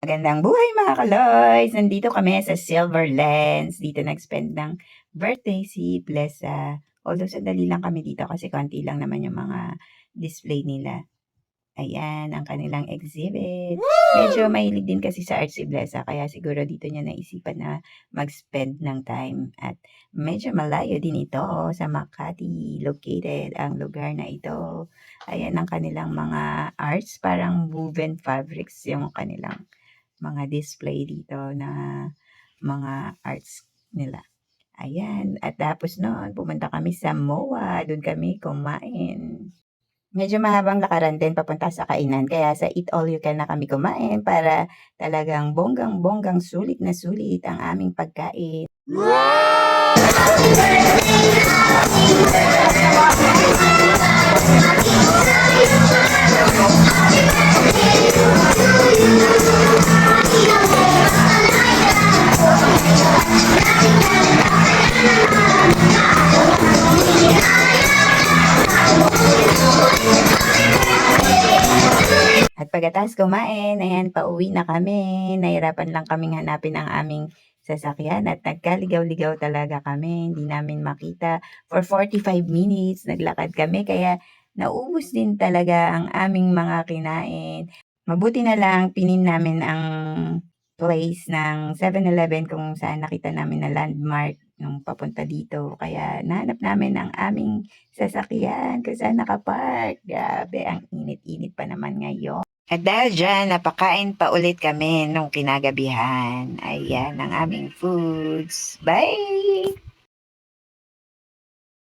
Magandang buhay mga kaloys! Nandito kami sa Silver Lens. Dito nag-spend ng birthday si Blessa. Although sandali lang kami dito kasi konti lang naman yung mga display nila. Ayan, ang kanilang exhibit. Medyo mahilig din kasi sa art si Blessa, kaya siguro dito niya naisipan na mag-spend ng time. At medyo malayo din ito sa Makati, located ang lugar na ito. Ayan ang kanilang mga arts, parang woven fabrics yung kanilang mga display dito na mga arts nila. Ayan, at tapos noon pumunta kami sa MOA, doon kami kumain. Medyo mahabang lakaran din papunta sa kainan kaya sa Eat All You Can na kami kumain para talagang bonggang-bonggang sulit na sulit ang aming pagkain. At pagkatapos kumain, ayan, pauwi na kami. Nahirapan lang kaming hanapin ang aming sasakyan at nagkaligaw-ligaw talaga kami. Hindi namin makita. For 45 minutes, naglakad kami kaya naubos din talaga ang aming mga kinain. Mabuti na lang, pinin namin ang place ng 7-Eleven kung saan nakita namin na landmark nung papunta dito. Kaya nahanap namin ang aming sasakyan kung saan nakapark. Grabe, ang init-init pa naman ngayon. At dahil dyan, napakain pa ulit kami nung kinagabihan. Ayan ang aming foods. Bye!